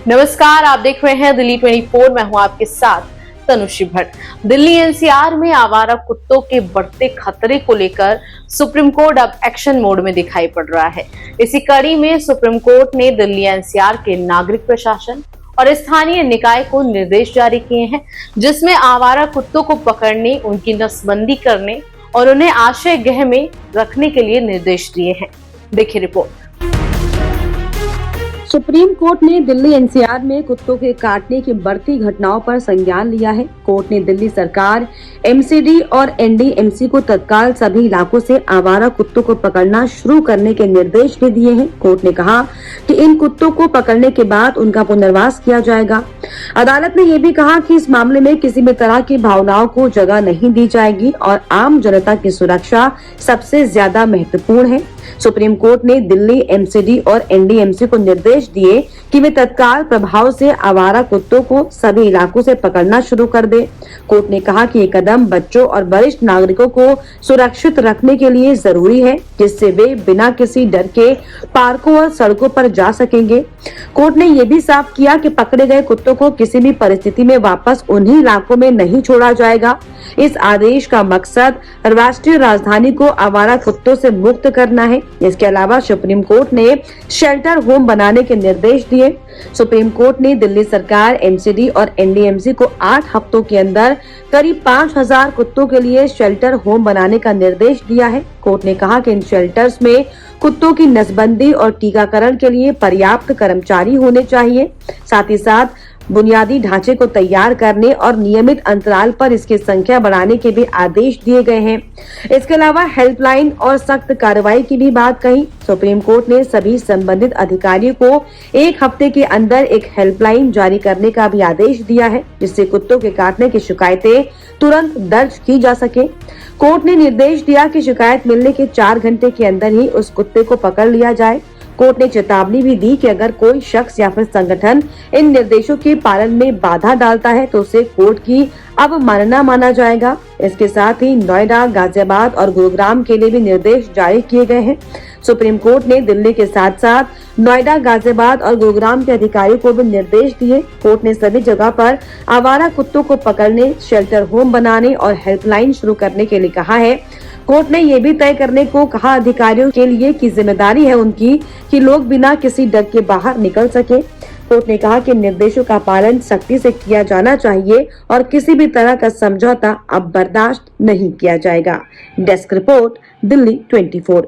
नमस्कार, आप देख रहे हैं दिल्ली 24। मैं हूं आपके साथ तनुश्री भट्ट। दिल्ली एनसीआर में आवारा कुत्तों के बढ़ते खतरे को लेकर सुप्रीम कोर्ट अब एक्शन मोड में दिखाई पड़ रहा है। इसी कड़ी में सुप्रीम कोर्ट ने दिल्ली एनसीआर के नागरिक प्रशासन और स्थानीय निकाय को निर्देश जारी किए हैं, जिसमें आवारा कुत्तों को पकड़ने, उनकी नसबंदी करने और उन्हें आश्रय गृह में रखने के लिए निर्देश दिए हैं। देखिए रिपोर्ट। सुप्रीम कोर्ट ने दिल्ली एनसीआर में कुत्तों के काटने की बढ़ती घटनाओं पर संज्ञान लिया है। कोर्ट ने दिल्ली सरकार, एमसीडी और एनडीएमसी को तत्काल सभी इलाकों से आवारा कुत्तों को पकड़ना शुरू करने के निर्देश भी दिए हैं। कोर्ट ने कहा कि इन कुत्तों को पकड़ने के बाद उनका पुनर्वास किया जाएगा। अदालत ने यह भी कहा कि इस मामले में किसी भी तरह की भावनाओं को जगह नहीं दी जाएगी और आम जनता की सुरक्षा सबसे ज्यादा महत्वपूर्ण है। सुप्रीम कोर्ट ने दिल्ली एमसीडी और एनडीएमसी को निर्देश दिए कि वे तत्काल प्रभाव से आवारा कुत्तों को सभी इलाकों से पकड़ना शुरू कर दे। कोर्ट ने कहा कि ये कदम बच्चों और वरिष्ठ नागरिकों को सुरक्षित रखने के लिए जरूरी है, जिससे वे बिना किसी डर के पार्कों और सड़कों पर जा सकेंगे। कोर्ट ने यह भी साफ किया कि पकड़े गए कुत्तों को किसी भी परिस्थिति में वापस उन्हीं इलाकों में नहीं छोड़ा जाएगा। इस आदेश का मकसद राष्ट्रीय राजधानी को आवारा कुत्तों से मुक्त करना है। इसके अलावा सुप्रीम कोर्ट ने शेल्टर होम बनाने के निर्देश दिए। सुप्रीम कोर्ट ने दिल्ली सरकार, एमसीडी और एनडीएमसी को 8 हफ्तों के अंदर करीब 5000 कुत्तों के लिए शेल्टर होम बनाने का निर्देश दिया है। कोर्ट ने कहा कि इन शेल्टर्स में कुत्तों की नसबंदी और टीकाकरण के लिए पर्याप्त कर्मचारी होने चाहिए। साथ ही साथ बुनियादी ढांचे को तैयार करने और नियमित अंतराल पर इसकी संख्या बढ़ाने के भी आदेश दिए गए हैं। इसके अलावा हेल्पलाइन और सख्त कार्रवाई की भी बात कही। सुप्रीम कोर्ट ने सभी संबंधित अधिकारियों को 1 हफ्ते के अंदर एक हेल्पलाइन जारी करने का भी आदेश दिया है, जिससे कुत्तों के काटने की शिकायतें तुरंत दर्ज की जा सके। कोर्ट ने निर्देश दिया कि शिकायत मिलने के 4 घंटे के अंदर ही उस कुत्ते को पकड़ लिया जाए। कोर्ट ने चेतावनी भी दी कि अगर कोई शख्स या फिर संगठन इन निर्देशों के पालन में बाधा डालता है तो उसे कोर्ट की अवमानना माना जाएगा। इसके साथ ही नोएडा, गाजियाबाद और गुरुग्राम के लिए भी निर्देश जारी किए गए हैं। सुप्रीम कोर्ट ने दिल्ली के साथ साथ नोएडा, गाजियाबाद और गुरुग्राम के अधिकारियों को भी निर्देश दिए। कोर्ट ने सभी जगह पर आवारा कुत्तों को पकड़ने, शेल्टर होम बनाने और हेल्पलाइन शुरू करने के लिए कहा है। कोर्ट ने यह भी तय करने को कहा अधिकारियों के लिए कि जिम्मेदारी है उनकी कि लोग बिना किसी डर के बाहर निकल सके। कोर्ट ने कहा कि निर्देशों का पालन सख्ती से किया जाना चाहिए और किसी भी तरह का समझौता अब बर्दाश्त नहीं किया जाएगा। Desk report, Delhi 24।